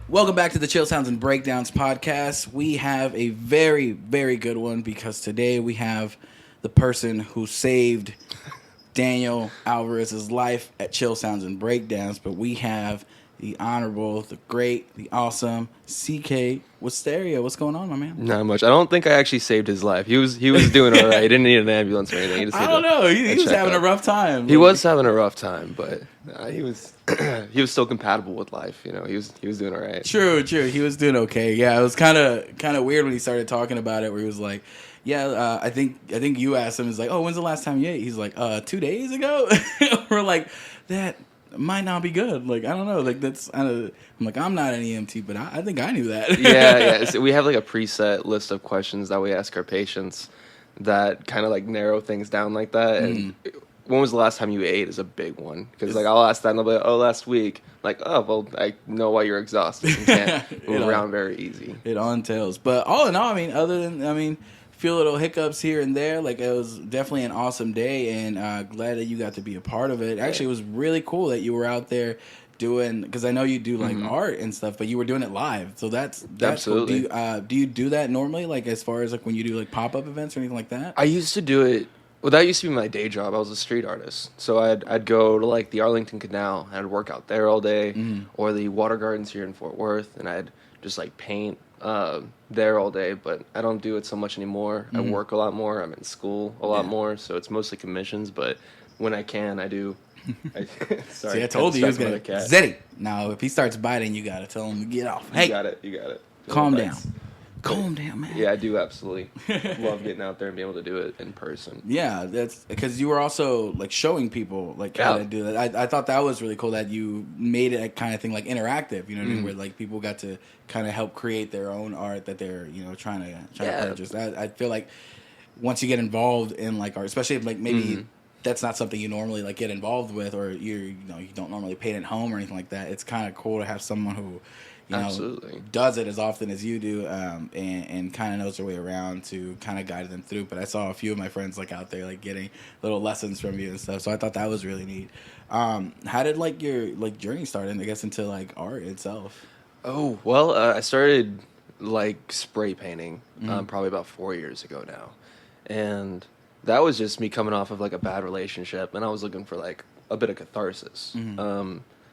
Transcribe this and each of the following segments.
Welcome back to the Chill Sounds and Breakdowns podcast. We have a very, very good one because today we have the person who saved Daniel Alvarez's life at Chill Sounds and Breakdowns, but we have the honorable, the great, the awesome CK Wisteria. What's going on, my man? Not much. I don't think I actually saved his life. He was doing all right. He didn't need an ambulance or anything. He just I don't know. He was having a rough time. He was having a rough time, but he was he was still compatible with life. You know, he was doing all right. True. He was doing okay. Yeah, it was kind of weird when he started talking about it, where he was like, "Yeah, I think you asked him, is like, oh, when's the last time you ate?" He's like, 2 days ago. We're like, that might not be good. Like, I don't know. Like, I'm like, I'm not an EMT, but I think I knew that. yeah. So we have like a preset list of questions that we ask our patients that kind of like narrow things down like that. And when was the last time you ate is a big one, because like I'll ask that and they'll be like, oh, last week. Like, oh, well, I know why you're exhausted and can't move around very easy. It entails. But all in all, few little hiccups here and there. Like, it was definitely an awesome day, and glad that you got to be a part of it. Actually, it was really cool that you were out there doing, because I know you do like art and stuff, but you were doing it live. So that's absolutely cool. Do you do that normally? Like, as far as like when you do like pop up events or anything like that? I used to do it. Well, that used to be my day job. I was a street artist, so I'd go to like the Arlington Canal and I'd work out there all day, or the Water Gardens here in Fort Worth, and I'd just like paint there all day. But I don't do it so much anymore. I work a lot more. I'm in school a lot more, so it's mostly commissions. But when I can, I do. Sorry, See, I told you he was gonna Zeddy. Now, if he starts biting, you gotta tell him to get off. Hey, you got it. Calm down. Calm down, man. Yeah, I do absolutely love getting out there and being able to do it in person. Yeah, that's because you were also like showing people like how to do that. I thought that was really cool that you made it kind of thing like interactive. You know what I mean? Where like people got to kind of help create their own art that they're trying to purchase. I feel like once you get involved in like art, especially if like maybe that's not something you normally like get involved with, or you don't normally paint at home or anything like that. It's kind of cool to have someone who does it as often as you do, and kind of knows their way around to kind of guide them through. But I saw a few of my friends like out there like getting little lessons from you and stuff, so I thought that was really neat. How did like your like journey start, I guess, into like art itself? Oh, well, I started like spray painting probably about 4 years ago now, and that was just me coming off of like a bad relationship, and I was looking for like a bit of catharsis.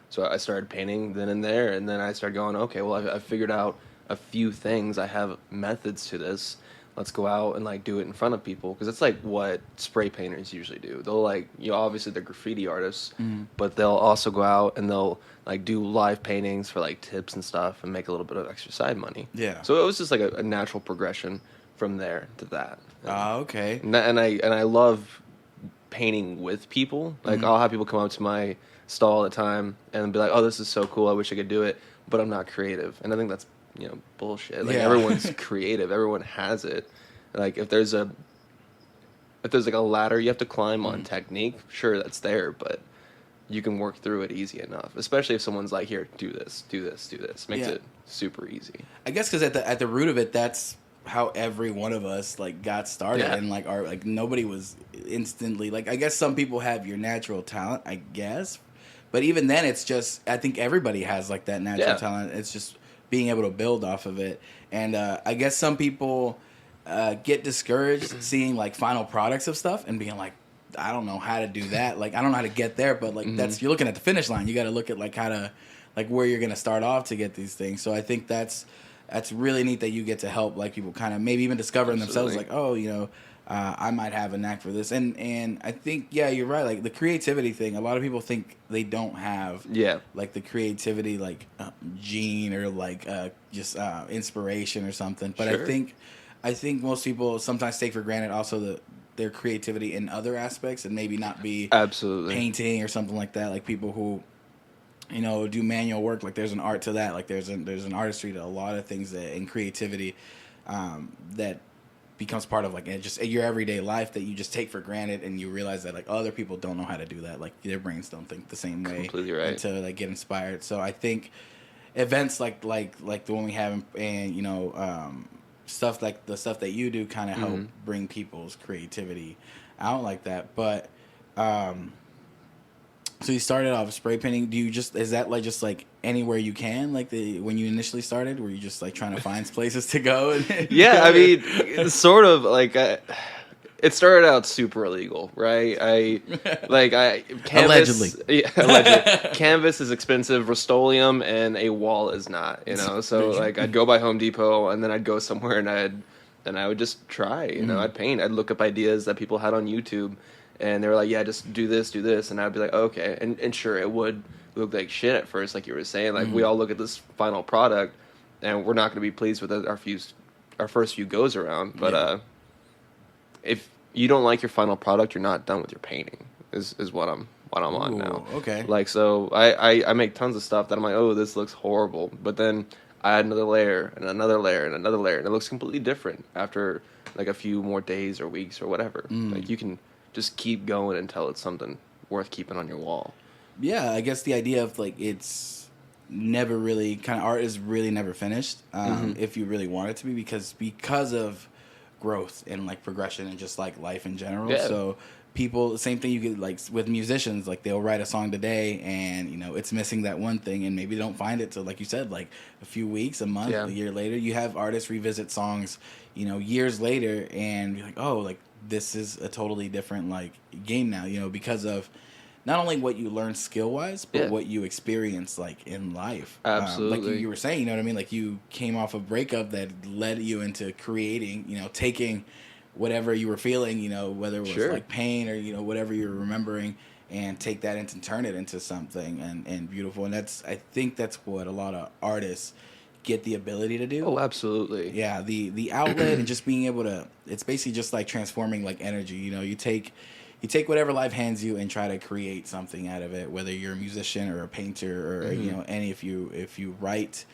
So I started painting then and there, and then I started going, okay, well, I've figured out a few things. I have methods to this. Let's go out and like do it in front of people, because it's like what spray painters usually do. They'll like, obviously they're graffiti artists, but they'll also go out and they'll like do live paintings for like tips and stuff and make a little bit of extra side money. Yeah. So it was just like a natural progression from there to that. Okay. And I love painting with people. Like I'll have people come up to my stall all the time and be like, oh, this is so cool, I wish I could do it, but I'm not creative. And I think that's bullshit. Like everyone's creative, everyone has it. Like if there's like a ladder you have to climb on technique, sure, that's there, but you can work through it easy enough, especially if someone's like, here, do this makes it super easy. I guess because at the root of it, that's how every one of us like got started, and like art, like nobody was instantly like, I guess some people have your natural talent, I guess. But even then, it's just, I think everybody has like that natural talent. It's just being able to build off of it. And I guess some people get discouraged seeing like final products of stuff and being like, I don't know how to do that. Like, I don't know how to get there. But like you're looking at the finish line. You got to look at like how to, like where you're going to start off to get these things. So I think that's really neat that you get to help like people kind of maybe even discover in themselves like, oh, I might have a knack for this, and I think you're right. Like the creativity thing, a lot of people think they don't have like the creativity like gene or like just inspiration or something. But I think most people sometimes take for granted also their creativity in other aspects, and maybe not be painting or something like that. Like people who do manual work, like there's an art to that. Like there's an artistry to a lot of things in creativity that becomes part of like just your everyday life that you just take for granted, and you realize that like other people don't know how to do that. Like their brains don't think the same way. Completely right. To like get inspired. So I think events like the one we have, and stuff like the stuff that you do kind of help bring people's creativity out like that. But So you started off spray painting. Do you is that like just like anywhere you can? Like when you initially started, were you just like trying to find places to go? Yeah, I mean, it's sort of like it started out super illegal, right? Allegedly. Canvas, yeah, allegedly. Canvas is expensive, Rust-Oleum, and a wall is not. So like I'd go by Home Depot, and then I'd go somewhere, and I would just try. I'd paint. I'd look up ideas that people had on YouTube, and they were like, "Yeah, just do this," and I'd be like, oh, "Okay," and sure, it would look like shit at first, like you were saying. Like we all look at this final product, and we're not going to be pleased with it our first few goes around, but if you don't like your final product, you're not done with your painting. Is what I'm on now. Okay. Like so, I make tons of stuff that I'm like, oh, this looks horrible, but then I add another layer and another layer and another layer, and it looks completely different after like a few more days or weeks or whatever. Like you can just keep going until it's something worth keeping on your wall. Yeah, I guess the idea of like it's never really kind of art is really never finished if you really want it to be because of growth and like progression and just like life in general. Yeah. So people, same thing you get like with musicians, like they'll write a song today and it's missing that one thing and maybe they don't find it till, like you said, like a few weeks, a month, a year later. You have artists revisit songs years later and be like, oh, like this is a totally different like game now, because of not only what you learn skill wise, but what you experience like in life. Absolutely. Like you were saying, you know what I mean? Like you came off a breakup that led you into creating, taking whatever you were feeling, whether it was like pain or, whatever you're remembering, and take that and turn it into something and beautiful. And I think that's what a lot of artists get the ability to do. Oh, absolutely. Yeah. The outlet and just being able to, it's basically just like transforming like energy. You take whatever life hands you and try to create something out of it, whether you're a musician or a painter or if you write,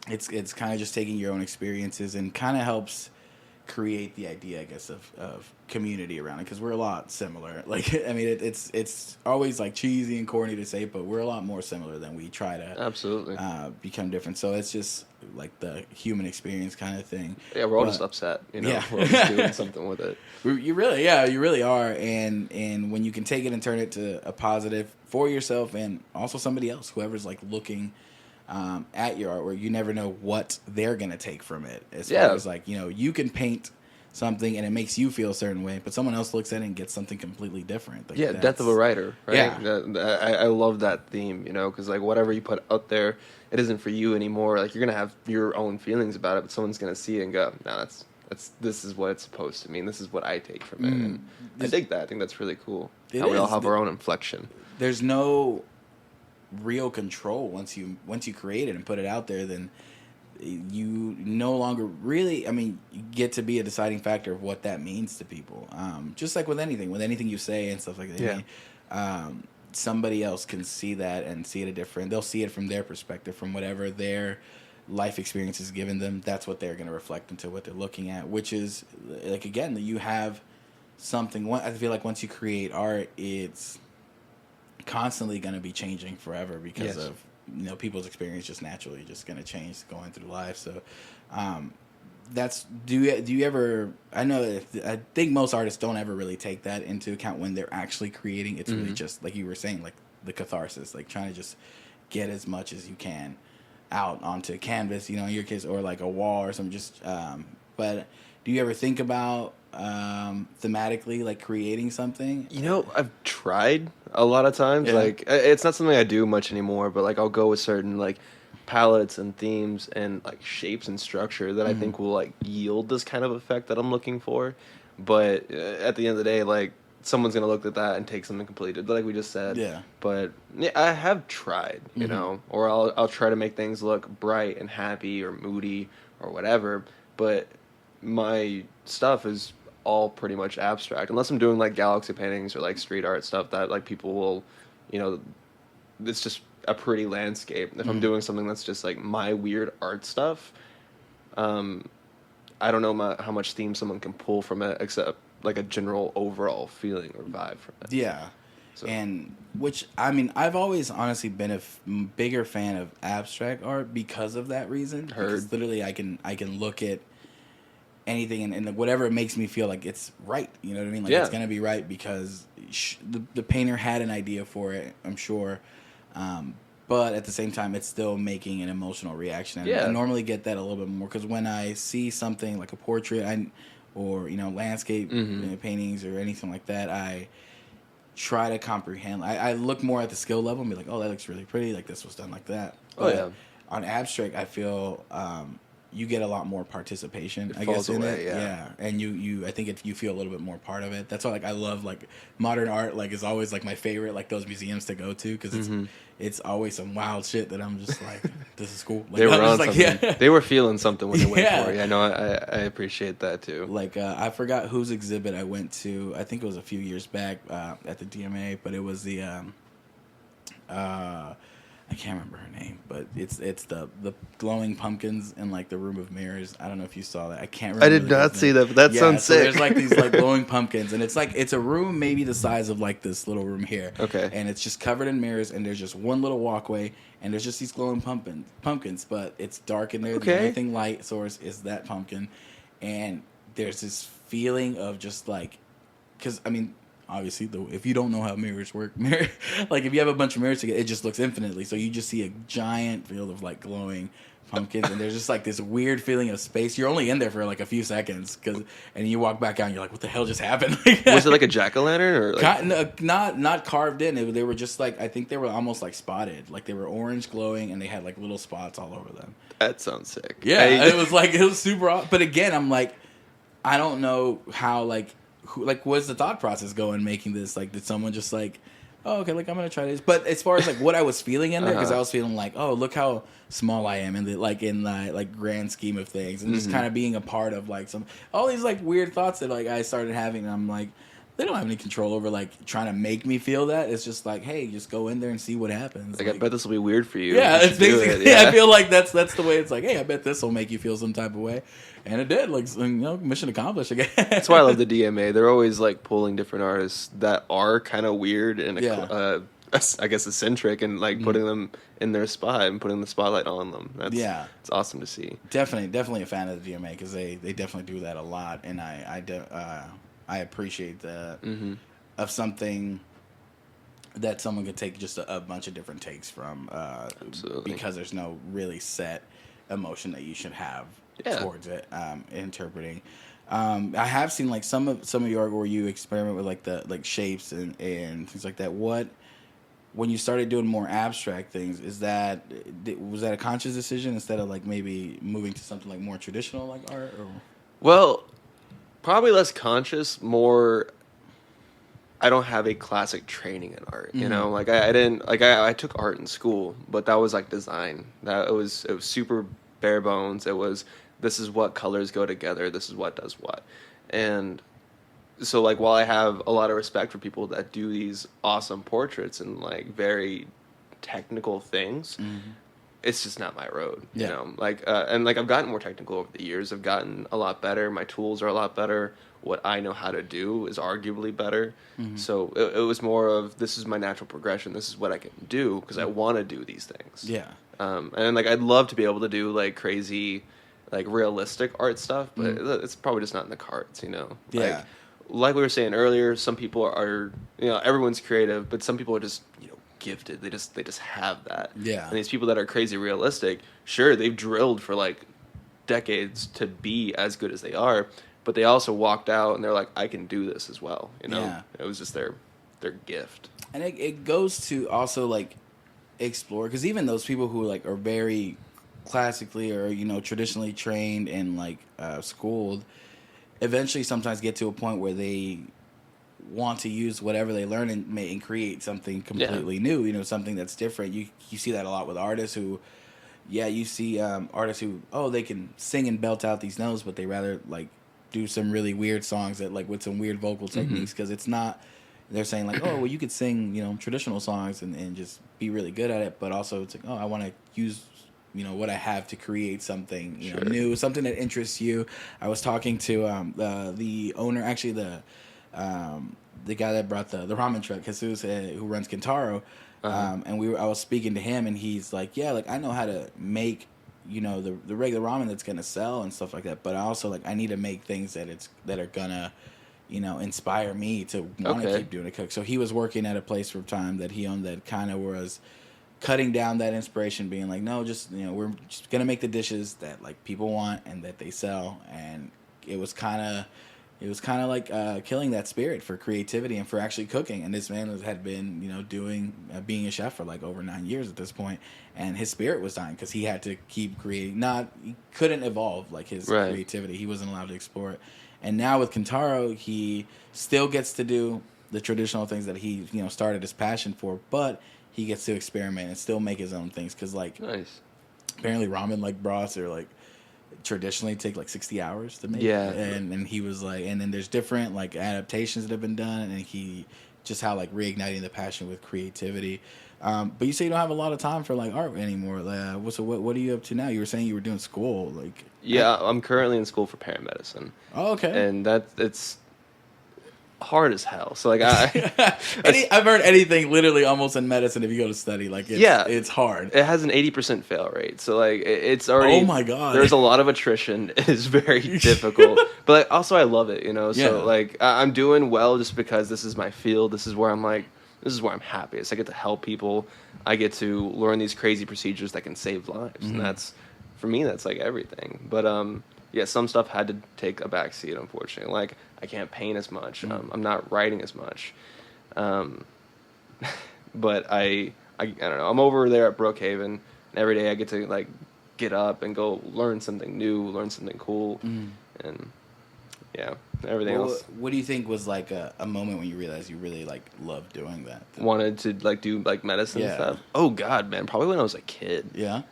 it's kind of just taking your own experiences and kind of helps create the idea, I guess, of community around it, because we're a lot similar. Like, I mean, it's always like cheesy and corny to say, but we're a lot more similar than we try to absolutely become different. So it's just like the human experience kind of thing. Yeah, we're all just upset, Yeah. We're all just doing something with it. You really are. And when you can take it and turn it to a positive for yourself and also somebody else, whoever's like looking at your artwork, you never know what they're gonna take from it. As far as like, you can paint something and it makes you feel a certain way, but someone else looks at it and gets something completely different. Like death of a writer, right? Yeah. I love that theme, because like whatever you put out there, it isn't for you anymore. Like you're gonna have your own feelings about it, but someone's gonna see it and go, no, this is what it's supposed to mean. This is what I take from it. And I dig that. I think that's really cool. How we all have our own inflection. There's no real control once you create it and put it out there. Then you no longer really, you get to be a deciding factor of what that means to people. Just like with anything you say and stuff like that. Yeah. Somebody else can see that and see it different. They'll see it from their perspective, from whatever their life experience has given them. That's what they're going to reflect into what they're looking at, which is like, again, you have something. I feel like once you create art, it's constantly going to be changing forever because of people's experience just naturally just going to change going through life. So that's do you ever, I think most artists don't ever really take that into account when they're actually creating. It's really just like you were saying, like the catharsis, like trying to just get as much as you can out onto canvas, in your case, or like a wall or something. Just but do you ever think about thematically like creating something? I've tried a lot of times. Like it's not something I do much anymore, but like I'll go with certain like palettes and themes and like shapes and structure that I think will like yield this kind of effect that I'm looking for. But at the end of the day, like someone's gonna look at that and take something completely different, like we just said. Yeah. But yeah, I have tried, or I'll try to make things look bright and happy or moody or whatever. But my stuff is all pretty much abstract, unless I'm doing like galaxy paintings or like street art stuff that like people will, it's just a pretty landscape. If I'm doing something that's just like my weird art stuff, I don't know how much theme someone can pull from it, except like a general overall feeling or vibe from it. Yeah. So. And which, I've always honestly been a bigger fan of abstract art because of that reason. Because literally I can look at anything, and whatever makes me feel like it's right. You know what I mean? Like it's gonna be right because the painter had an idea for it, I'm sure. But at the same time, it's still making an emotional reaction. And I normally get that a little bit more because when I see something like a portrait, or landscape paintings or anything like that, I try to comprehend. I look more at the skill level and be like, oh, that looks really pretty. Like this was done like that. But on abstract, I feel you get a lot more participation. I guess in it, and you I think if you feel a little bit more part of it. That's why like I love like modern art. Like is always like my favorite. Like those museums to go to because it's always some wild shit that I'm just like, this is cool. Like, they were on something. They were feeling something when they went for it. Yeah, no, I appreciate that too. Like I forgot whose exhibit I went to. I think it was a few years back at the DMA, but it was the I can't remember her name, but it's the glowing pumpkins in like the room of mirrors. I don't know if you saw that. I can't remember. I did not see that, but that sounds sick. There's like these like glowing pumpkins, and it's a room maybe the size of like this little room here. Okay. And it's just covered in mirrors, and there's just one little walkway, and there's just these glowing pumpkins, but it's dark in there. Okay. The only thing light source is that pumpkin, and there's this feeling of just like, because I mean, obviously, if you don't know how mirrors work, like if you have a bunch of mirrors together, it just looks infinitely. So you just see a giant field of like glowing pumpkins, and there's just like this weird feeling of space. You're only in there for like a few seconds, and you walk back out, and you're like, "What the hell just happened?" Was it like a jack-o'-lantern or like... not carved in? They were just like, I think they were almost like spotted, like they were orange glowing, and they had like little spots all over them. That sounds sick. Yeah, it was super odd. But again, I'm like, I don't know how what's the thought process going making this? Like, did someone just like, oh, okay, like I'm gonna try this? But as far as like what I was feeling in there, because I was feeling like, oh, look how small I am in the grand scheme of things, and just kind of being a part of like all these like weird thoughts that like I started having. And I'm like, they don't have any control over like trying to make me feel that. It's just like, hey, just go in there and see what happens. Like I bet this will be weird for you. Yeah, it's basically. Yeah. I feel like that's the way. It's like, hey, I bet this will make you feel some type of way. And it did, like, mission accomplished again. That's why I love the DMA. They're always like pulling different artists that are kind of weird and I guess eccentric, and like putting them in their spot and putting the spotlight on them. It's awesome to see. Definitely a fan of the DMA because they definitely do that a lot, and I appreciate that of something that someone could take just a bunch of different takes from, because there's no really set emotion that you should have towards it, interpreting. I have seen like some of your art where you experiment with like the like shapes and things like that. When you started doing more abstract things, was that a conscious decision instead of like maybe moving to something like more traditional like art? Or? Well, probably less conscious, more. I don't have a classic training in art, you know. Like I didn't like I took art in school, but that was like design. That it was super bare bones. It was, this is what colors go together. This is what does what. And so like while I have a lot of respect for people that do these awesome portraits and like very technical things, it's just not my road. You know, like and like I've gotten more technical over the years. I've gotten a lot better. My tools are a lot better. What I know how to do is arguably better. So it was more of, this is my natural progression. This is what I can do because I want to do these things. Yeah. And like I'd love to be able to do like crazy, like realistic art stuff, but it's probably just not in the cards, you know. Yeah. Like we were saying earlier, some people are, you know, everyone's creative, but some people are just, you know, gifted. They just have that. Yeah. And these people that are crazy realistic, sure, they've drilled for like decades to be as good as they are, but they also walked out and they're like, I can do this as well. You know, it was just their gift. And it goes to also like explore, because even those people who like are very classically or, you know, traditionally trained and like schooled, eventually sometimes get to a point where they want to use whatever they learn and create something completely new, you know, something that's different. You see that a lot with artists who, you see artists who, they can sing and belt out these notes, but they rather like do some really weird songs that like with some weird vocal techniques, because it's not, they're saying like, oh, well, you could sing, you know, traditional songs and just be really good at it, but also it's like, I want to use, you know, what I have to create something, you know, new, something that interests you. I was talking to the owner, actually the guy that brought the ramen truck, Jesus, who runs Kintaro, and I was speaking to him, and he's like, yeah, like I know how to make the regular ramen that's gonna sell and stuff like that. But I also like I need to make things that are gonna inspire me to want to keep doing it. So he was working at a place for a time that he owned that kind of was cutting down that inspiration, being like, no, just we're just gonna make the dishes that like people want and that they sell. And it was kind of like killing that spirit for creativity and for actually cooking. And this man had been doing being a chef for like over 9 years at this point, and his spirit was dying because he had to keep creating. He couldn't evolve like his creativity. He wasn't allowed to explore it. And now with Kintaro, he still gets to do the traditional things that he started his passion for, but he gets to experiment and still make his own things. Because like apparently ramen like broths are like traditionally take like 60 hours to make. Yeah. And he was like, and then there's different like adaptations that have been done, and he just how like reigniting the passion with creativity. But you say you don't have a lot of time for like art anymore. So what are you up to now? You were saying you were doing school, like. Yeah, I'm currently in school for paramedicine. Oh, okay. And it's hard as hell. So like I've heard anything literally almost in medicine if you go to study, like it's hard. It has an 80% fail rate. So like it's already, oh my god, there's a lot of attrition. It is very difficult. But like, also I love it, So like I'm doing well just because this is my field. This is where I'm happiest. I get to help people. I get to learn these crazy procedures that can save lives. And that's, for me, that's like everything. But some stuff had to take a back seat, unfortunately. Like I can't paint as much. I'm not writing as much. But I don't know. I'm over there at Brookhaven, and every day I get to like get up and go learn something new, learn something cool, and everything else. What do you think was like a moment when you realized you really like loved doing that? Wanted to like do like medicine and stuff. Oh God, man, probably when I was a kid. Yeah.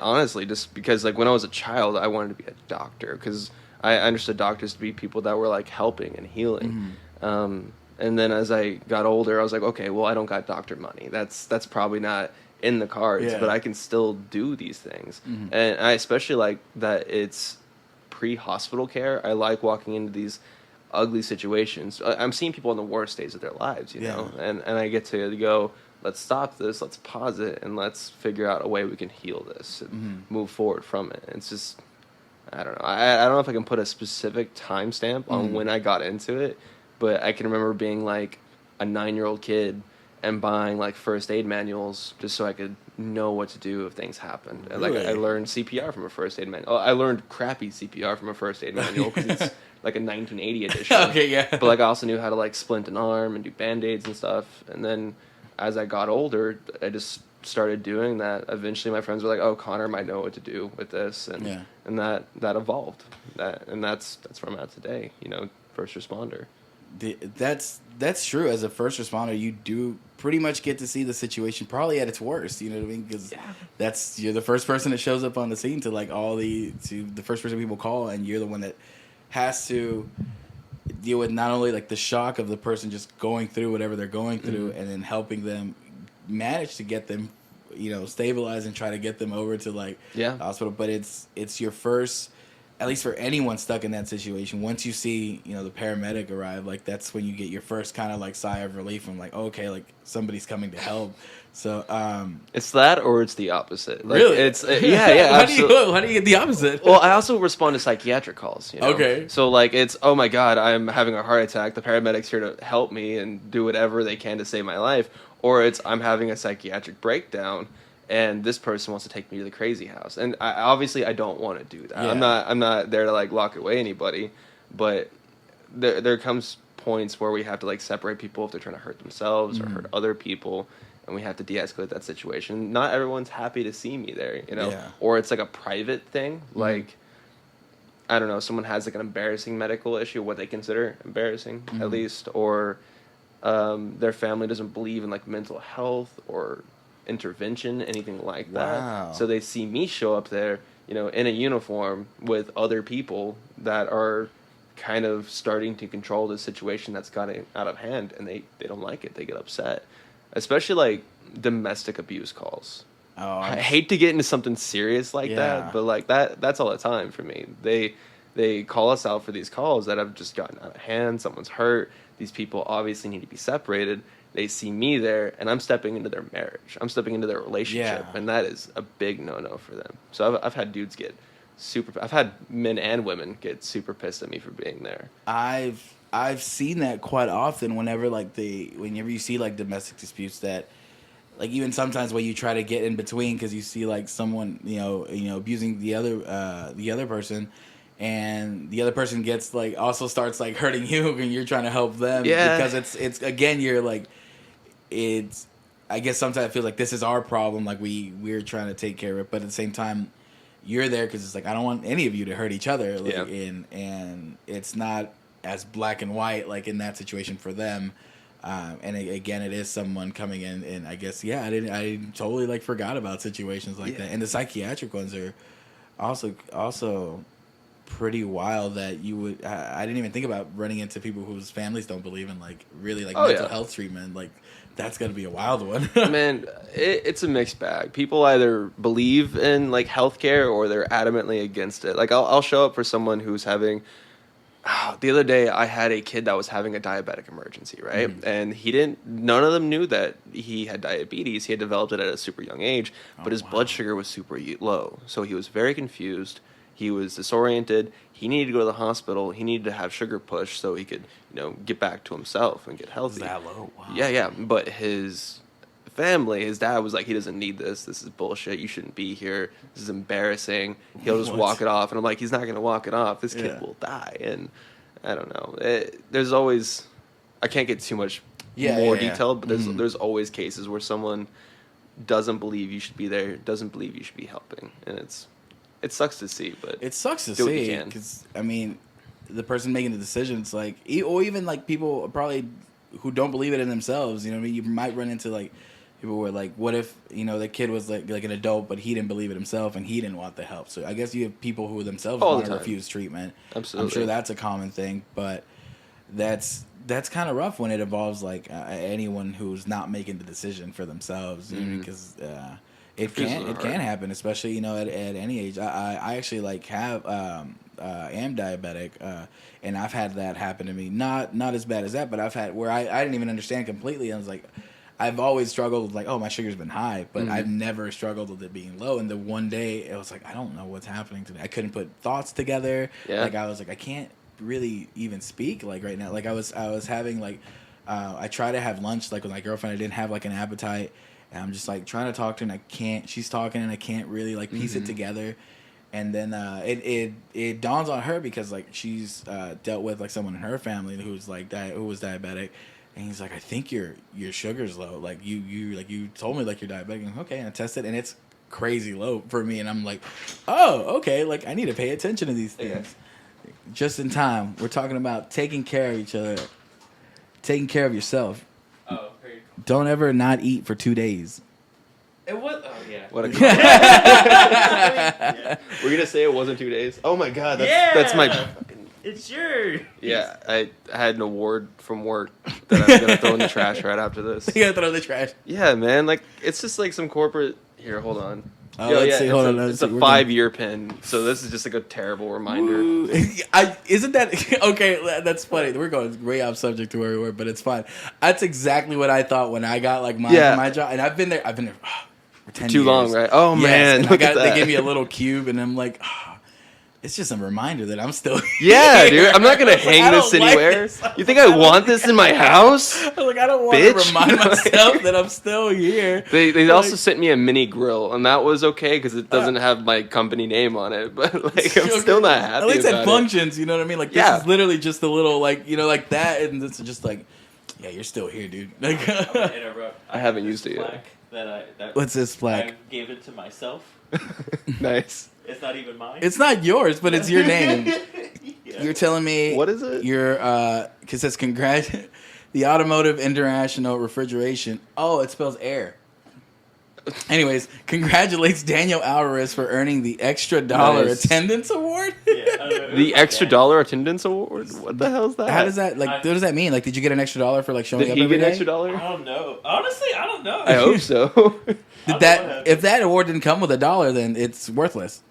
Honestly, just because like when I was a child, I wanted to be a doctor because I understood doctors to be people that were like helping and healing. And then as I got older, I was like, okay, well, I don't got doctor money. That's probably not in the cards, but I can still do these things. And I especially like that it's pre-hospital care. I like walking into these ugly situations. I'm seeing people in the worst days of their lives, know, and I get to go, let's stop this, let's pause it, and let's figure out a way we can heal this and move forward from it. It's just, I don't know. I don't know if I can put a specific timestamp on when I got into it, but I can remember being like a 9-year-old kid and buying like first aid manuals just so I could know what to do if things happened. Really? Like I learned CPR from a first aid manual. I learned crappy CPR from a first aid manual because it's like a 1980 edition. Okay, yeah. But like I also knew how to like splint an arm and do band-aids and stuff. And then as I got older, I just started doing that. Eventually my friends were like, oh, Connor might know what to do with this. And that evolved. That's where I'm at today, first responder. That's true. As a first responder, you do pretty much get to see the situation probably at its worst. You know what I mean? Because you're the first person that shows up on the scene to like to the first person people call, and you're the one that has to deal with not only like the shock of the person just going through whatever they're going through, and then helping them manage to get them, stabilize and try to get them over to like the hospital. But it's your first. At least for anyone stuck in that situation, once you see, the paramedic arrive, like that's when you get your first kind of like sigh of relief from like, okay, like somebody's coming to help. So it's that, or it's the opposite. Like, really? It's how do you get the opposite? Well, I also respond to psychiatric calls. Okay. So like it's, oh my God, I'm having a heart attack. The paramedic's here to help me and do whatever they can to save my life, or it's I'm having a psychiatric breakdown. And this person wants to take me to the crazy house, and obviously I don't want to do that. Yeah. I'm not there to like lock away anybody, but there comes points where we have to like separate people if they're trying to hurt themselves or hurt other people, and we have to de-escalate that situation. Not everyone's happy to see me there, or it's like a private thing. Like I don't know, someone has like an embarrassing medical issue, what they consider embarrassing at least, or their family doesn't believe in like mental health or intervention, anything like that. Wow. So they see me show up there, in a uniform with other people that are kind of starting to control the situation that's gotten out of hand, and they don't like it. They get upset. Especially like domestic abuse calls. Oh, I hate to get into something serious like that, but like that's all the time for me. They call us out for these calls that have just gotten out of hand. Someone's hurt. These people obviously need to be separated. they see me there, and I'm stepping into their marriage. I'm stepping into their relationship, and that is a big no-no for them. So I've had dudes get I've had men and women get super pissed at me for being there. I've seen that quite often whenever you see like domestic disputes that like even sometimes when you try to get in between because you see like someone abusing the other person, and the other person gets like also starts like hurting you and you're trying to help them because it's again you're like it's I guess sometimes I feel like this is our problem, like we're trying to take care of it, but at the same time you're there because it's like I don't want any of you to hurt each other, like, and it's not as black and white like in that situation for them. And again, it is someone coming in, and I guess I totally like forgot about situations like that. And the psychiatric ones are also pretty wild. That you would I didn't even think about running into people whose families don't believe in like really like mental health treatment. Like that's gonna be a wild one. Man, it's a mixed bag. People either believe in like healthcare or they're adamantly against it. Like I'll show up for someone who's having. The other day, I had a kid that was having a diabetic emergency, right? Mm-hmm. And none of them knew that he had diabetes. He had developed it at a super young age, but his blood sugar was super low. So he was very confused. He was disoriented. He needed to go to the hospital. He needed to have sugar pushed so he could, get back to himself and get healthy. That low? Wow. Yeah. But his family, his dad was like, he doesn't need this. This is bullshit. You shouldn't be here. This is embarrassing. He'll just walk it off. And I'm like, he's not going to walk it off. This kid will die. And I don't know. There's always, I can't get too much more detailed, but there's always cases where someone doesn't believe you should be there, doesn't believe you should be helping. And it sucks to see, but it sucks to see because, I mean, the person making the decision, it's like, or even like people probably who don't believe it in themselves, you know what I mean? You might run into like, people were like, what if, the kid was like an adult, but he didn't believe it himself and he didn't want the help. So I guess you have people who themselves want to refuse treatment. Absolutely. I'm sure that's a common thing, but that's kind of rough when it involves like anyone who's not making the decision for themselves, because it can happen, especially, at any age. I actually like have, am diabetic, and I've had that happen to me. Not as bad as that, but I've had where I didn't even understand completely. I was like, I've always struggled with like, oh, my sugar's been high, but I've never struggled with it being low. And the one day it was like, I don't know what's happening to me. I couldn't put thoughts together. Yeah. Like I was like, I can't really even speak like right now. Like I was having like, I try to have lunch like with my girlfriend. I didn't have like an appetite, and I'm just like trying to talk to her, and I can't. She's talking, and I can't really like piece it together. And then it dawns on her because like she's dealt with like someone in her family who was diabetic. And he's like, I think your sugar's low. Like you told me like you're diabetic. And okay, and I tested, and it's crazy low for me. And I'm like, oh, okay. Like I need to pay attention to these things. Yeah. Just in time. We're talking about taking care of each other, taking care of yourself. Oh, very cool. Don't ever not eat for 2 days. It was. Oh yeah. What a. Yeah. We're gonna say it wasn't 2 days. Oh my god. That's my. It's yours. Yeah, I had an award from work that I'm gonna throw in the trash right after this. You gotta throw in the trash. Yeah, man. Like it's just like some corporate. Here, hold on. Oh, let's see. Hold on. It's a 5-year pin, so this is just like a terrible reminder. Isn't that okay? That's funny. We're going way off subject to where we were, but it's fine. That's exactly what I thought when I got like my job, and I've been there for 10 years. Too long, right? Oh man, they gave me a little cube, and I'm like. It's just a reminder that I'm still here. Yeah, dude. I'm not going to hang this anywhere. You think I want this in my house? I don't want to remind myself that I'm still here. They also sent me a mini grill, and that was okay because it doesn't have my company name on it. But like, I'm still not happy. At least about it functions, you know what I mean? Like, this is literally just a little, like, like that, and it's just like, yeah, you're still here, dude. Like, I'm gonna interrupt. I haven't used it yet. What's this plaque? I gave it to myself. Nice. It's not even mine. It's not yours, but it's your name. Yeah. You're telling me... What is it? Because it says, the Automotive International Refrigeration... Oh, it spells air. Anyways, congratulates Daniel Alvarez for earning the extra dollar attendance award. Yeah, the extra dollar attendance award? What the hell is that? How does that, like, what does that mean? Like, did you get an extra dollar for, like, showing up every day? Did he get an extra dollar? I don't know. Honestly, I don't know. I hope so. If that award didn't come with $1, then it's worthless.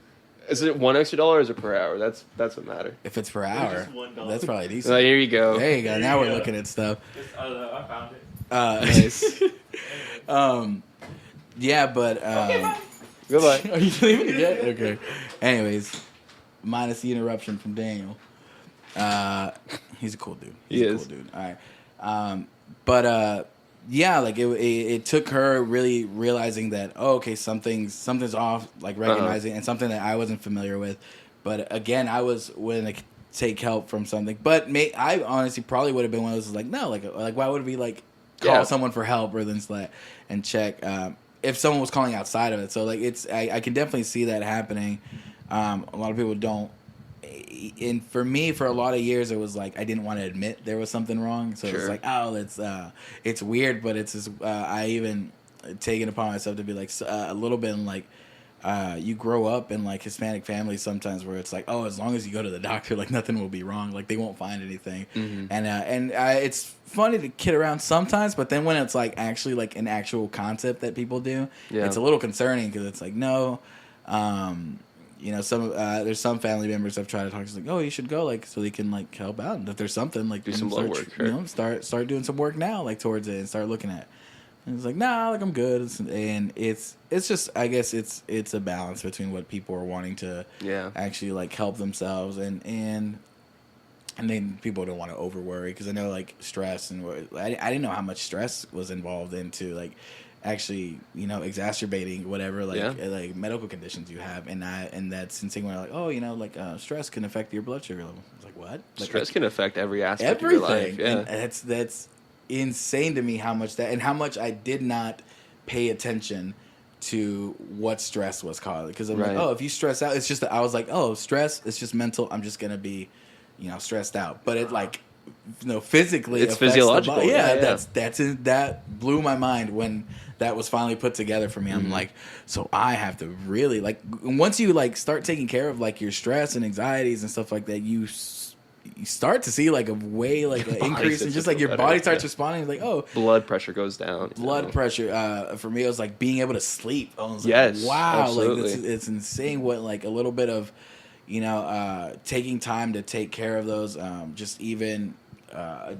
Is it $1 extra or is it per hour? That's what matters. If it's per hour, just $1. That's probably decent. Here you go. There you go. Now we're looking at stuff. I found it. Nice. Yeah, but Goodbye. are you leaving yet? Okay. Anyways, minus the interruption from Daniel. He's a cool dude. He's a cool dude. All right. But yeah, like it took her really realizing that okay, something's off, like recognizing and something that I wasn't familiar with. But again, I was willing to take help from something. But I honestly probably would have been one of those like no, like why would we like call someone for help rather than and check if someone was calling outside of it. So like I can definitely see that happening. A lot of people don't. And for me, for a lot of years, it was like I didn't want to admit there was something wrong. So it's like, oh, it's weird, but it's just, I even taken upon myself to be like a little bit like you grow up in like Hispanic families sometimes where it's like, oh, as long as you go to the doctor, like nothing will be wrong, like they won't find anything. And it's funny to kid around sometimes, but then when it's like actually like an actual concept that people do, it's a little concerning because it's like no. You know, there's some family members I've tried to talk to, like, oh, you should go, like, so they can like help out. And if there's something, like, do some blood work, you know, start doing some work now, like towards it, and start looking at it. And it's like, nah, like I'm good. And it's just, I guess it's a balance between what people are wanting to actually like help themselves and then people don't want to over worry because I know like stress and I didn't know how much stress was involved into like actually, you know, exacerbating whatever like medical conditions you have, and that's insane. When like, oh, you know, like stress can affect your blood sugar level. It's like what? Like, stress can affect every aspect of your life. Yeah, and that's insane to me how much I did not pay attention to what stress was causing because I'm like, oh, if you stress out, it's just that I was like, oh, stress, it's just mental. I'm just gonna be, you know, stressed out, but it like. You know, physically, it's physiological. That blew my mind when that was finally put together for me. I'm like, so I have to really like once you like start taking care of like your stress and anxieties and stuff like that, you start to see like a way like an increase in just like your body starts responding. Like, oh, blood pressure goes down. Blood pressure. For me, it was like being able to sleep. I was like, wow, absolutely. Like it's insane what like a little bit of. You know, taking time to take care of those, just even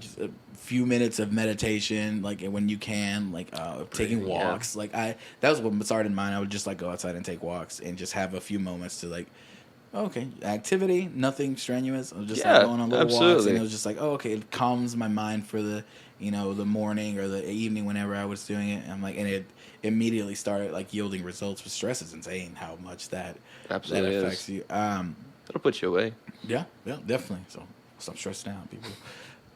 just a few minutes of meditation, like when you can, like taking walks. Like that was what started mine. I would just like go outside and take walks and just have a few moments to like, okay, activity, nothing strenuous. I was just like going on little walks, and it was just like, oh, okay, it calms my mind for the, you know, the morning or the evening whenever I was doing it. And I'm like, and it immediately started like yielding results. But stress is insane how much that affects you. It'll put you away. Yeah, definitely. So stop stressing out, people.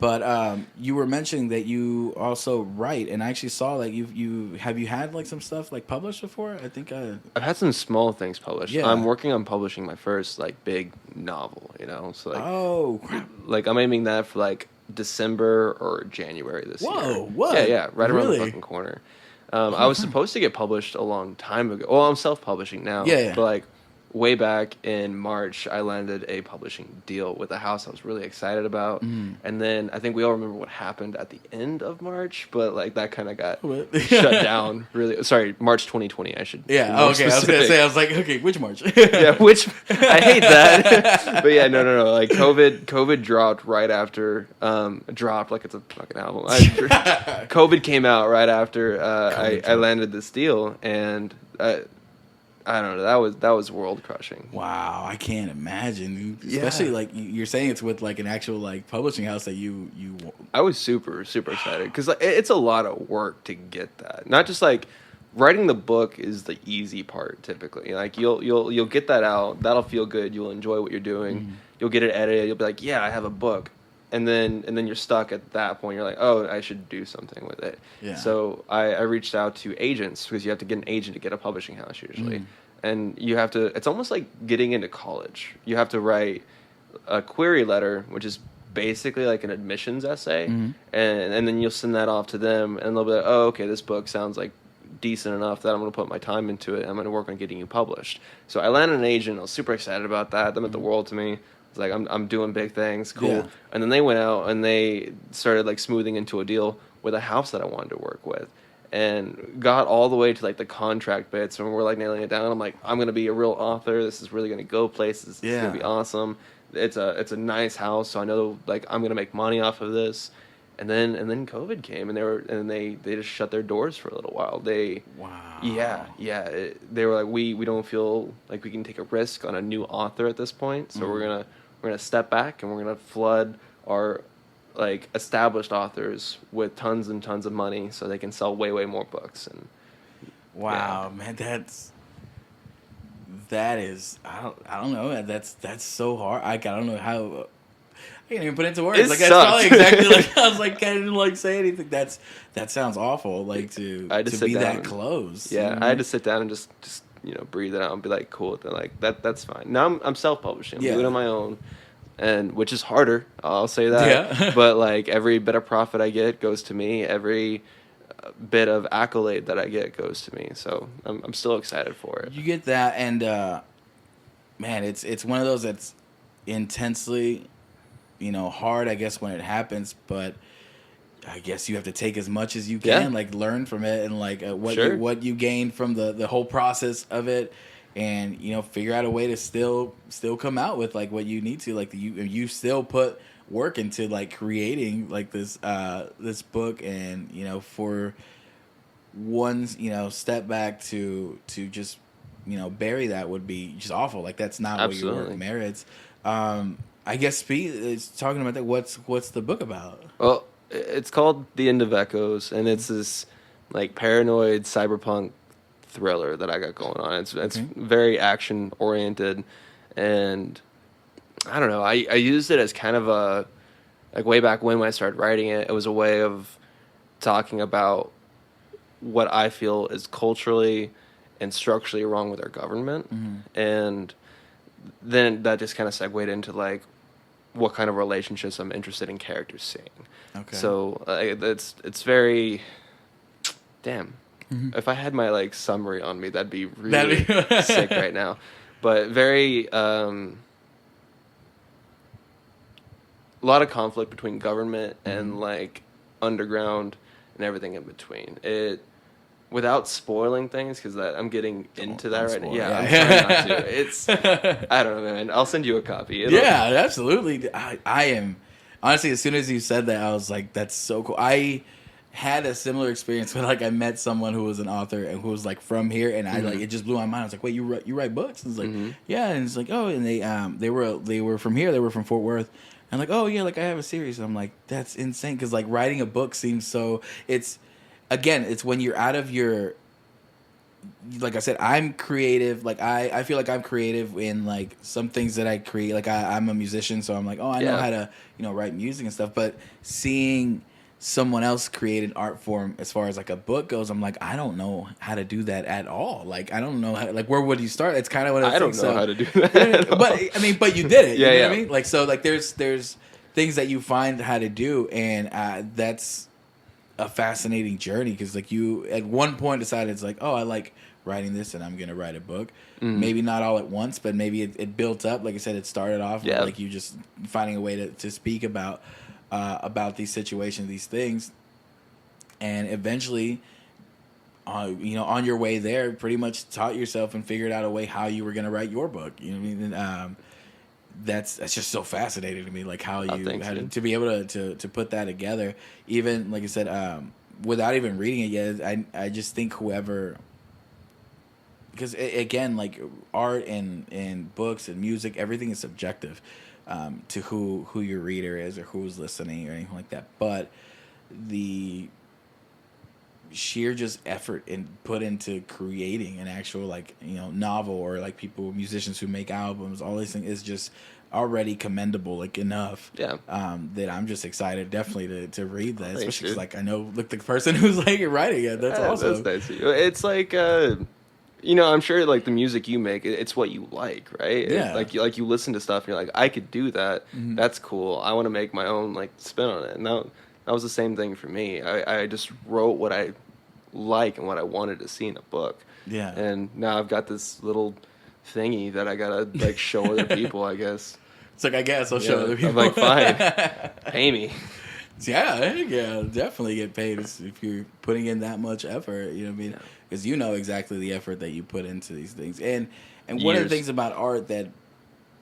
But you were mentioning that you also write, and I actually saw that you had like some stuff like published before. I think I've had some small things published. Yeah. I'm working on publishing my first like big novel. You know, so like crap. Like I'm aiming that for like December or January this year. Whoa! Yeah, right around the fucking corner. I was supposed to get published a long time ago. Well, I'm self-publishing now. Yeah. But like way back in March, I landed a publishing deal with a house I was really excited about. And then I think we all remember what happened at the end of March, but like that kind of got shut down. Really, sorry, March 2020. I should. Yeah. Oh, okay. Specific. I was like, okay, which March? Yeah, which I hate that. But yeah, no. Like COVID dropped right after. Dropped like it's a fucking album. COVID came out right after I landed this deal, and I don't know. That was world crushing. Wow, I can't imagine. Especially like you're saying it's with like an actual like publishing house that you. I was super excited because like, it's a lot of work to get that. Not just like writing the book is the easy part typically. Like you'll get that out. That'll feel good. You'll enjoy what you're doing. You'll get it edited. You'll be like, yeah, I have a book. And then you're stuck at that point. You're like, oh, I should do something with it. Yeah. So I reached out to agents because you have to get an agent to get a publishing house usually. And you have to, it's almost like getting into college. You have to write a query letter, which is basically like an admissions essay. And then you'll send that off to them and they'll be like, oh, okay, this book sounds like decent enough that I'm going to put my time into it. I'm going to work on getting you published. So I landed an agent. I was super excited about that. That meant the world to me. It's like I'm doing big things, cool. Yeah. And then they went out and they started like smoothing into a deal with a house that I wanted to work with, and got all the way to like the contract bits, and we're like nailing it down. I'm like, I'm gonna be a real author. This is really gonna go places. It's gonna be awesome. It's a nice house, so I know like I'm gonna make money off of this. And then COVID came, and they just shut their doors for a little while. Wow. They were like, we don't feel like we can take a risk on a new author at this point, so we're gonna step back and we're gonna flood our like established authors with tons and tons of money so they can sell way more books. And wow, man, that is I don't know, that's so hard. I don't know how. I can't even put it into words. It like that's sucks. probably exactly like I was like can't even like say anything. That sounds awful. Like to be that close. Yeah, I had to sit down and just breathe it out and be like cool with it. Like that's fine. Now I'm self-publishing. I'm doing it on my own, and which is harder. I'll say that. Yeah. But like every bit of profit I get goes to me. Every bit of accolade that I get goes to me. So I'm still excited for it. You get that, and man, it's one of those that's intensely, hard, I guess, when it happens, but I guess you have to take as much as you can, like learn from it, and like what you gain from the whole process of it, and figure out a way to still come out with like what you need to, like you still put work into like creating like this book, and for one step back to just bury that would be just awful. Like that's not what your work merits. I guess Speed is talking about that. What's the book about? Well, it's called The End of Echoes, and it's this like paranoid cyberpunk thriller that I got going on. It's very action oriented, and I don't know. I used it as kind of a like way back when I started writing it. It was a way of talking about what I feel is culturally and structurally wrong with our government, and then that just kind of segued into like what kind of relationships I'm interested in characters seeing. Okay. So it's very damn. If I had my like summary on me, that'd be really sick right now. But very a lot of conflict between government and like underground and everything in between. Without spoiling things, because I'm getting into that right now. Yeah, I'm trying not to. It's I don't know, man. I'll send you a copy. Yeah, absolutely. I am honestly, as soon as you said that, I was like, that's so cool. I had a similar experience when like I met someone who was an author and who was like from here, and I like it just blew my mind. I was like, wait, you write books? And it's like, yeah, and it's like, oh, and they were from here. They were from Fort Worth. And like, oh yeah, like I have a series. And I'm like, that's insane, because like writing a book seems so. It's when you're out of your, like I said, I'm creative. Like I feel like I'm creative in like some things that I create. Like I'm a musician, so I'm like, oh, I know how to write music and stuff. But seeing someone else create an art form as far as like a book goes, I'm like, I don't know how to do that at all. Like I don't know how. Like where would you start? It's kind of what I don't know how to do that. But you did it. Yeah, you know what I mean? Like so, like there's things that you find how to do, and that's a fascinating journey, because like you at one point decided it's like, oh, I like writing this and I'm gonna write a book. Maybe not all at once, but maybe it built up. Like I said, it started off with like you just finding a way to speak about these situations, these things, and eventually on your way there pretty much taught yourself and figured out a way how you were gonna write your book. You know what I mean? And, that's just so fascinating to me, like how you had to be able to put that together. Even like I said, without even reading it yet, I just think whoever, because again, like art and books and music, everything is subjective to who your reader is or who's listening or anything like that. But the sheer just effort and put into creating an actual like novel, or like musicians who make albums, all these things is just already commendable, like enough that I'm just excited definitely to read that, especially because like I know the person who's like writing it. That's awesome. That's nice. It's like I'm sure like the music you make, it's what you like, right? Yeah. Like you listen to stuff and you're like, I could do that. That's cool. I want to make my own like spin on it. And that was the same thing for me. I just wrote what I like and what I wanted to see in a book. Yeah. And now I've got this little thingy that I gotta like show other people, I guess. It's like, I guess I'll show other people. I'm like, fine, pay me. Yeah, definitely get paid if you're putting in that much effort. You know what I mean? Because exactly the effort that you put into these things. And one of the things about art that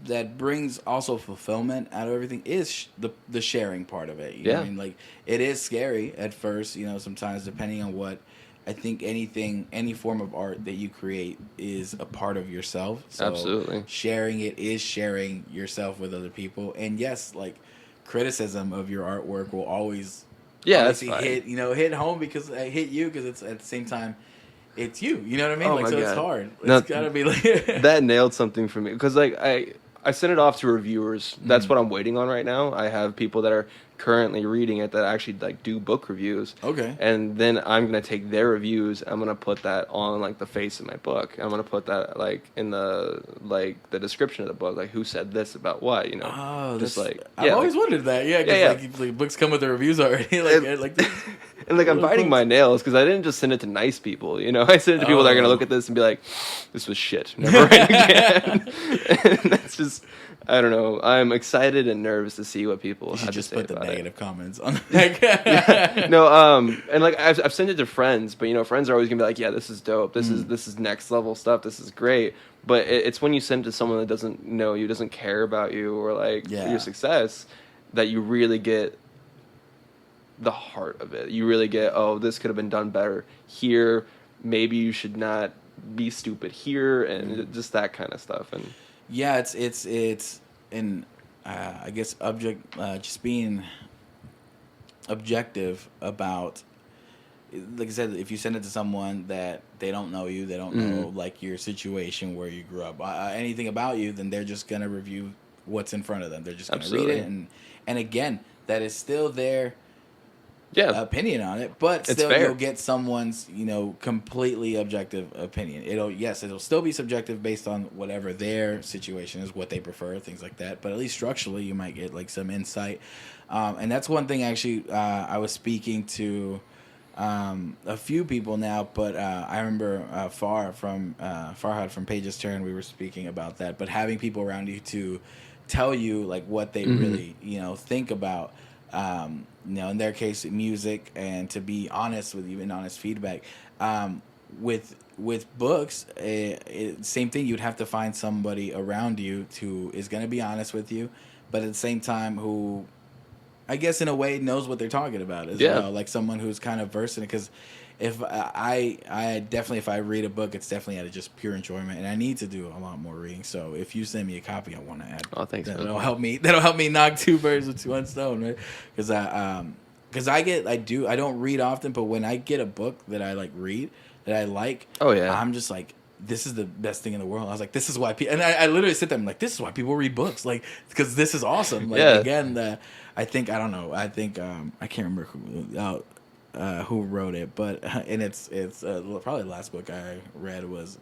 that brings also fulfillment out of everything is the sharing part of it. You know what I mean? Like, it is scary at first, you know, sometimes depending on what. I think any form of art that you create is a part of yourself. So Absolutely. sharing it is sharing yourself with other people. And yes, like, criticism of your artwork will always That's obviously fine. hit home because it hit you because it's at the same time it's you. You know what I mean? Oh like, my so God. it's hard. No, It's gotta be like that nailed something for me because like I sent it off to reviewers. That's what I'm waiting on right now. I have people that are currently reading it that actually like do book reviews. Okay. And then I'm gonna take their reviews. I'm gonna put that on like the face of my book. I'm gonna put that like in the description of the book, like who said this about what, you know. Oh, just that's, like I've always wondered that. Yeah, because like books come with the reviews already. like and like I'm biting my nails because I didn't just send it to nice people, you know. I sent it to people that are gonna look at this and be like, "This was shit. Never write again." And that's just, I don't know. I'm excited and nervous to see what people have to say put the about negative it. comments on. Like, No, and like I've sent it to friends, but you know, friends are always gonna be like, "Yeah, this is dope. This is next level stuff. This is great." But it's when you send it to someone that doesn't know you, doesn't care about you, or like your success, that you really get the heart of it. You really get, oh, this could have been done better here. Maybe you should not be stupid here, and just that kind of stuff. And yeah, it's and I guess just being objective about, like I said, if you send it to someone that they don't know you, they don't know like your situation where you grew up, anything about you, then they're just gonna review what's in front of them. They're just gonna read it, and again, that is still their opinion on it, but still you'll get someone's, you know, completely objective opinion. It'll still be subjective based on whatever their situation is, what they prefer, things like that, but at least structurally you might get like some insight. And that's one thing actually I was speaking to a few people now, but I remember Farhad from Pages Turn, we were speaking about that, but having people around you to tell you like what they really, you know, think about, you know, in their case, music, and to be honest with you and honest feedback. With books, same thing. You'd have to find somebody around you who is going to be honest with you, but at the same time who, I guess in a way, knows what they're talking about as well. Like someone who's kind of versed in it. Because if I definitely, if I read a book, it's definitely out of just pure enjoyment, and I need to do a lot more reading. So if you send me a copy, I want to add. Oh, thanks. That'll help me. That'll help me knock two birds with one stone, right? Because I don't read often, but when I get a book that I like read that I like, I'm just like, this is the best thing in the world. I was like, this is why people, and I literally sit there and I'm like, this is why people read books, like, because this is awesome. Like, again, I think I can't remember who wrote it, but and it's probably the last book I read was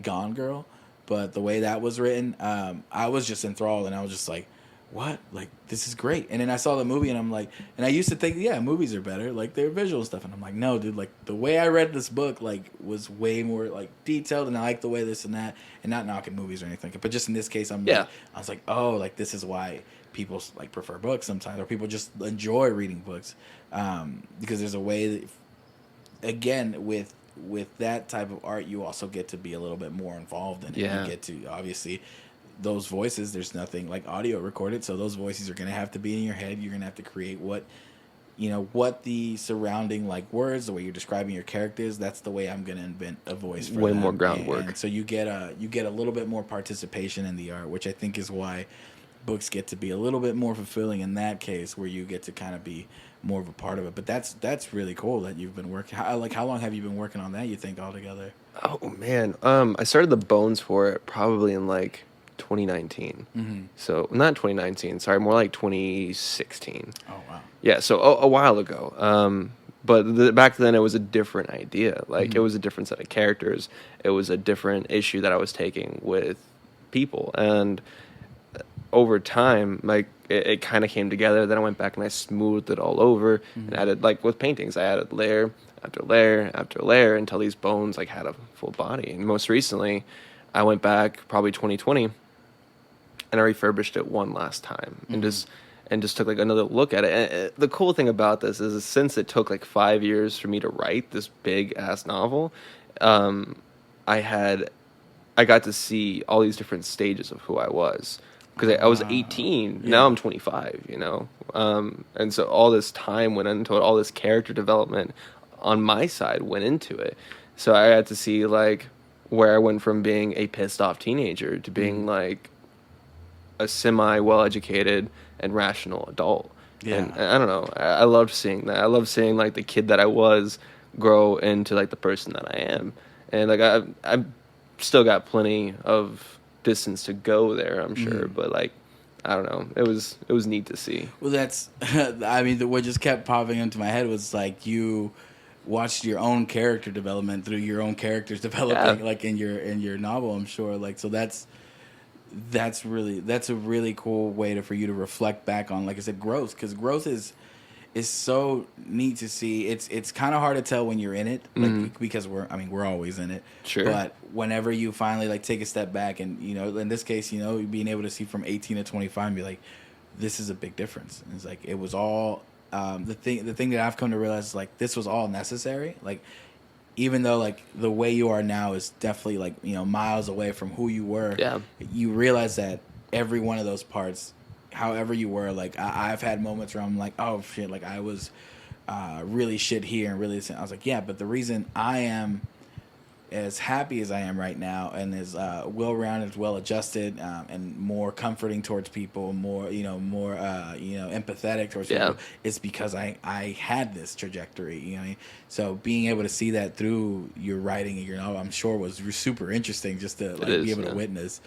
Gone Girl, but the way that was written, I was just enthralled, and I was just like, what? Like, this is great. And then I saw the movie, and I'm like, and I used to think, yeah, movies are better, like they're visual stuff, and I'm like, no, dude, like the way I read this book like was way more like detailed, and I like the way this and that, and not knocking movies or anything, but just in this case, I was like, oh, like this is why people like prefer books sometimes, or people just enjoy reading books, because there's a way that, again, with that type of art, you also get to be a little bit more involved in it. You get to, obviously, those voices, there's nothing like audio recorded, so those voices are going to have to be in your head. You're going to have to create what the surrounding like words, the way you're describing your characters, that's the way I'm going to invent a voice for them. More groundwork. And so you get a little bit more participation in the art, which I think is why books get to be a little bit more fulfilling in that case, where you get to kind of be more of a part of it. But that's really cool that you've been working. How long have you been working on that, you think, altogether? Oh man, I started the bones for it probably in like 2019. So not 2019, sorry, more like 2016. Oh wow. Yeah, so a while ago. But back then it was a different idea. Like it was a different set of characters. It was a different issue that I was taking with people, and over time, like it kind of came together. Then I went back and I smoothed it all over and added, like with paintings, I added layer after layer after layer until these bones like had a full body. And most recently, I went back probably 2020 and I refurbished it one last time and just took like another look at it. And the cool thing about this is since it took like 5 years for me to write this big ass novel, I had I got to see all these different stages of who I was. Because I was 18, now I'm 25, you know? And so all this time went into it, all this character development on my side went into it. So I had to see, like, where I went from being a pissed off teenager to being, like, a semi-well-educated and rational adult. Yeah. And I don't know, I loved seeing that. I love seeing, like, the kid that I was grow into, like, the person that I am. And, like, I've still got plenty of distance to go there, I'm sure, but like I don't know, it was neat to see. Well, that's I mean, what just kept popping into my head was like you watched your own character development through your own characters developing, like in your novel, I'm sure. Like, so that's a really cool way for you to reflect back on, like I said, growth, because growth is so neat to see. It's kind of hard to tell when you're in it, like because we're always in it. Sure. But whenever you finally like take a step back, and you know, in this case, you know, being able to see from 18 to 25 and be like, this is a big difference. And it's like it was all the thing that I've come to realize is like this was all necessary. Like even though like the way you are now is definitely like, you know, miles away from who you were. Yeah. You realize that every one of those parts, however you were, like I've had moments where I'm like, oh shit, like I was really shit here and really, I was like, yeah, but the reason I am as happy as I am right now and as well-rounded, well-adjusted, and more comforting towards people, more empathetic towards people, is because I had this trajectory, you know. So being able to see that through your writing and your novel, I'm sure was super interesting just to like be able to witness.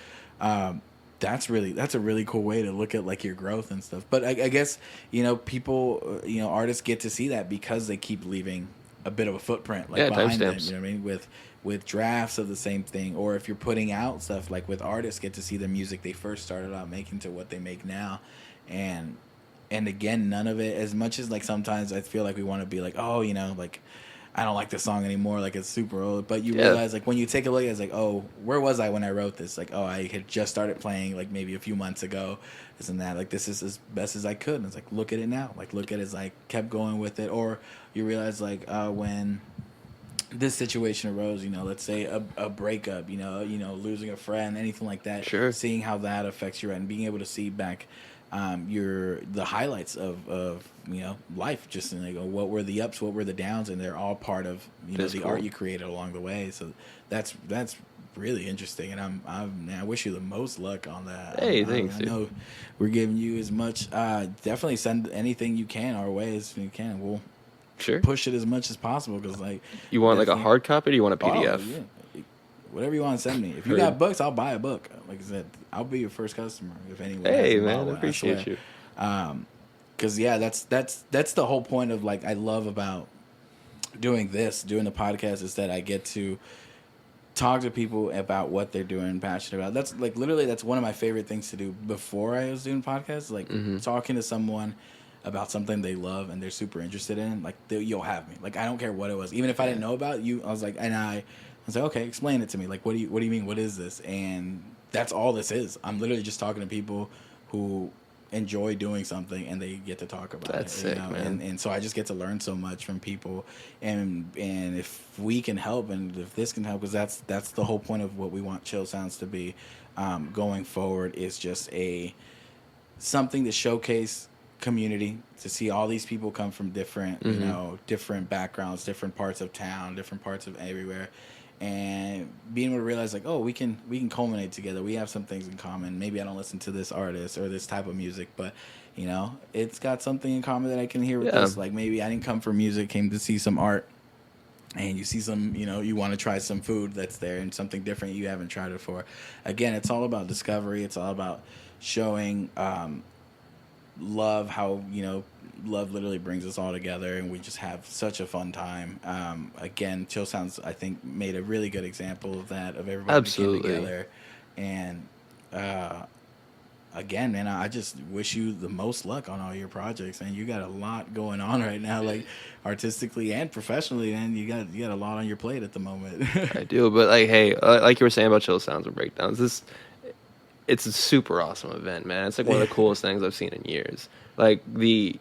That's a really cool way to look at like your growth and stuff. But I guess, you know, people, you know, artists get to see that because they keep leaving a bit of a footprint like behind them, you know what I mean, with drafts of the same thing, or if you're putting out stuff, like with artists get to see the music they first started out making to what they make now. And again, none of it, as much as like sometimes I feel like we want to be like, oh, you know, like I don't like this song anymore, like it's super old, but you realize like when you take a look at it, it's like, oh, where was I when I wrote this? Like, oh, I had just started playing like maybe a few months ago, this and that, like this is as best as I could. And it's like, look at it now, like look at it as I kept going with it. Or you realize like when this situation arose, you know, let's say a breakup, you know, losing a friend, anything like that, seeing how that affects you, and being able to see back the highlights of you know, life, just in like what were the ups, what were the downs, and they're all part of, you know, the art you created along the way. So that's really interesting, and I wish you the most luck on that. Hey, thanks. I know we're giving you as much. Definitely send anything you can our way as you can. We'll push it as much as possible, because like, you want like a hard copy, or you want a PDF? Oh, yeah. Whatever you want to send me. If you got books, I'll buy a book. Like I said, I'll be your first customer if anyone. Hey man, I appreciate you. Because yeah, that's the whole point of like I love about doing the podcast, is that I get to talk to people about what they're doing, passionate about. That's like literally that's one of my favorite things to do before I was doing podcasts. Like talking to someone about something they love and they're super interested in. Like you'll have me. Like I don't care what it was, even if I didn't know about you. I was like, I was like, okay, explain it to me. Like, what do you mean? What is this? And that's all this is. I'm literally just talking to people who enjoy doing something and they get to talk about it. That's sick, you know? man. And so I just get to learn so much from people. And if we can help, and if this can help, because that's the whole point of what we want Chill Sounds to be going forward, is just something to showcase community, to see all these people come from different, you know, different backgrounds, different parts of town, different parts of everywhere. And being able to realize like, oh, we can culminate together. We have some things in common. Maybe I don't listen to this artist or this type of music, but you know, it's got something in common that I can hear with this. Like maybe I didn't come for music, came to see some art, and you see some, you know, you want to try some food that's there and something different you haven't tried before. Again, it's all about discovery. It's all about showing love, how, you know, love literally brings us all together, and we just have such a fun time. Again, Chill Sounds, I think, made a really good example of that, of everybody that came together. And again, man, I just wish you the most luck on all your projects, and you got a lot going on right now, like artistically and professionally, and you got a lot on your plate at the moment. I do, but like, hey, like you were saying about Chill Sounds and Breakdowns, it's a super awesome event, man. It's like one of the coolest things I've seen in years. Like the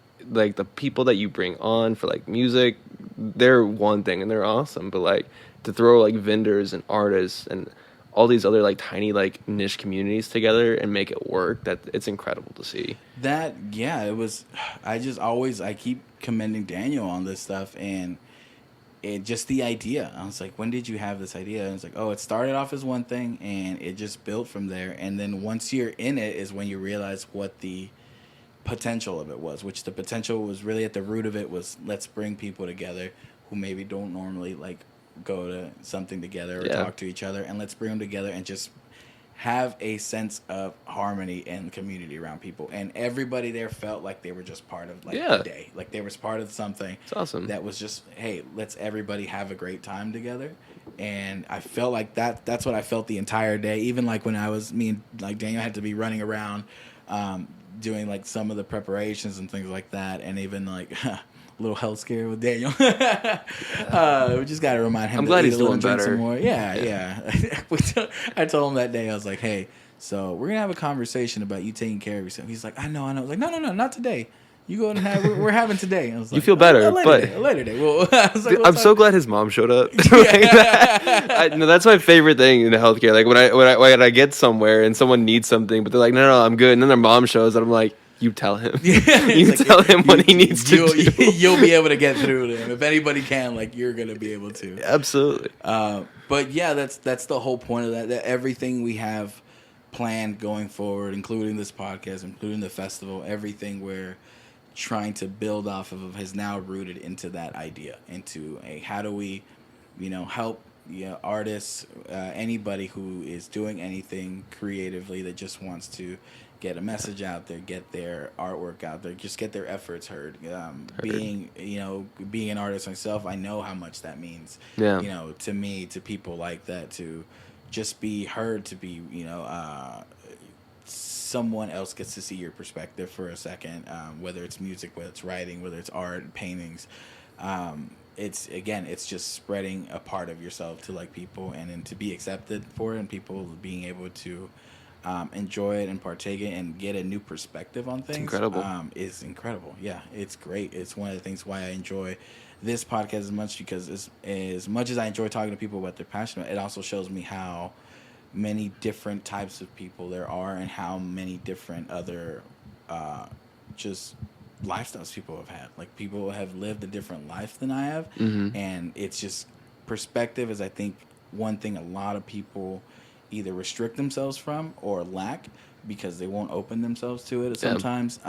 people that you bring on for like music, they're one thing and they're awesome, but like to throw like vendors and artists and all these other like tiny like niche communities together and make it work, that it's incredible to see. It was. I keep commending Daniel on this stuff, and just the idea. I was like, when did you have this idea? And it's like, oh, it started off as one thing, and it just built from there. And then once you're in it is when you realize what the potential of it was, which the potential was really at the root of it was, let's bring people together who maybe don't normally like go to something together or talk to each other, and let's bring them together and just have a sense of harmony and community around people. And everybody there felt like they were just part of like the day, like they was part of something. It's awesome. That was just, hey, let's everybody have a great time together. And I felt like that's what I felt the entire day. Even like when me and like Daniel had to be running around doing like some of the preparations and things like that, and even like a little health scare with Daniel. We just got to remind him. I'm glad he's doing better. better. Some more. Yeah. I told him that day, I was like, hey, so we're gonna have a conversation about you taking care of yourself. He's like, I know. I was like, no, not today. You go and we're having today. I was like, you feel better, a but later day. Well, I was like, I'm so glad his mom showed up. Like that. No, that's my favorite thing in healthcare. Like when I get somewhere and someone needs something, but they're like, no, I'm good, and then their mom shows, and I'm like, you tell him. You like, tell him what he needs to do. You'll be able to get through to him. If anybody can, like, you're gonna be able to. Absolutely. But yeah, that's the whole point of that. That everything we have planned going forward, including this podcast, including the festival, everything we're trying to build off of is now rooted into that idea, into how do we, help artists, anybody who is doing anything creatively that just wants to get a message out there, get their artwork out there, just get their efforts heard. Being an artist myself, I know how much that means. Yeah. To me, to people like that, to just be heard, to be, someone else gets to see your perspective for a second, whether it's music, whether it's writing, whether it's art, paintings. It's just spreading a part of yourself to like people, and then to be accepted for it, and people being able to enjoy it and partake it and get a new perspective on things. Incredible. Is incredible. Yeah, it's great. It's one of the things why I enjoy this podcast as much, because as much as I enjoy talking to people about their passion, it also shows me how many different types of people there are, and how many different other just lifestyles people have had. Like, people have lived a different life than I have. And it's just, perspective is, I think, one thing a lot of people either restrict themselves from or lack because they won't open themselves to it sometimes.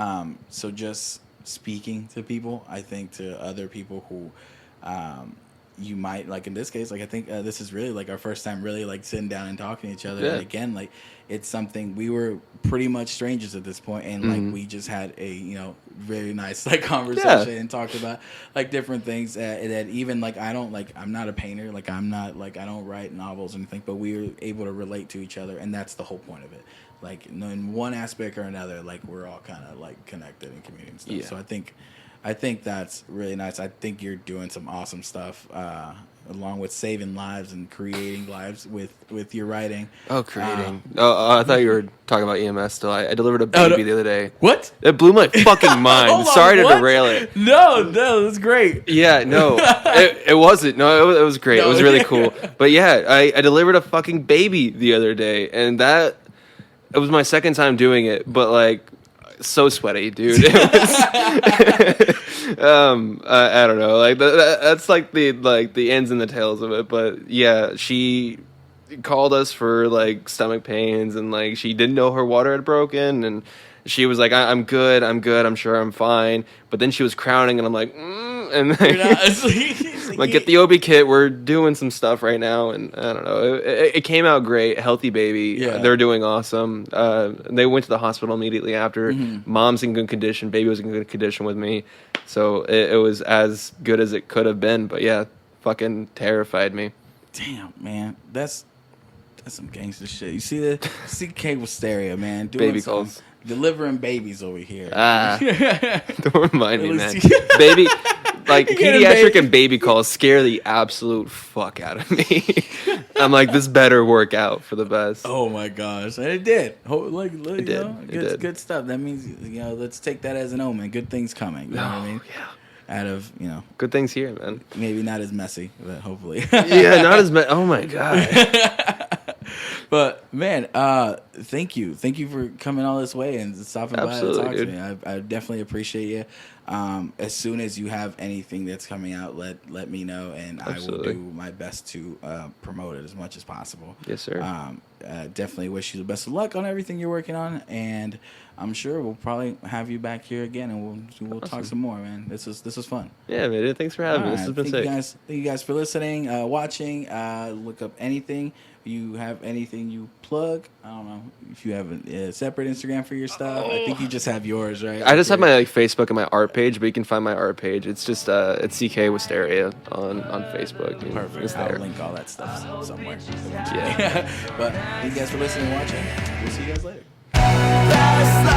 So just speaking to people, I think, to other people who you might, like in this case, like I think this is really like our first time really like sitting down and talking to each other. And again, like, it's something, we were pretty much strangers at this point, and like we just had a very nice like conversation and talked about like different things that even like I'm not a painter, like I'm not like, I don't write novels or anything, but we were able to relate to each other, and that's the whole point of it. Like, in one aspect or another, like, we're all kind of like connected in community and stuff. So I think that's really nice. I think you're doing some awesome stuff, along with saving lives and creating lives with your writing. Oh, creating. I thought you were talking about EMS still. I delivered a baby the other day. What? It blew my fucking mind. Sorry to derail it. No, that's great. Yeah, no, it wasn't. No, it was great. No. It was really cool. But yeah, I delivered a fucking baby the other day, and it was my second time doing it, but like, so sweaty, dude. It was, I don't know, like that's like the ends and the tails of it. But yeah, she called us for like stomach pains, and like she didn't know her water had broken, and she was like, I'm good, I'm sure I'm fine. But then she was crowning, and I'm like, and like, get the OB kit, we're doing some stuff right now. And I don't know, it came out great. Healthy baby. They're doing awesome. They went to the hospital immediately after. Mom's in good condition, baby was in good condition with me, so it was as good as it could have been. But yeah, fucking terrified me. Damn, man, that's some gangster shit. You see the CK Wisteria, man, doing baby calls, delivering babies over here. Don't remind me, man. Baby, like, pediatric and baby calls scare the absolute fuck out of me. I'm like, this better work out for the best. Oh my gosh, and it did. It did. Good stuff. That means, let's take that as an omen. Good things coming. You know what I mean? Yeah. Out of, good things here, man. Maybe not as messy, but hopefully. Yeah, not as messy. Oh my god. But man, thank you for coming all this way and stopping by and talking to me. I definitely appreciate you. As soon as you have anything that's coming out, let me know, and Absolutely. I will do my best to promote it as much as possible. Yes, sir. Definitely wish you the best of luck on everything you're working on, and I'm sure we'll probably have you back here again, and we'll talk some more, man. This was fun. Yeah, man. Thanks for having me. This has been sick. Thank you guys for listening, watching. Look up anything. If you have anything you plug, I don't know if you have a separate Instagram for your stuff. I think you just have yours, right? I just have my Facebook and my art page, but you can find my art page. It's just it's CK Wisteria on Facebook. Perfect. It's there. I'll link all that stuff somewhere. Yeah. But thank you guys for listening and watching. We'll see you guys later. Fast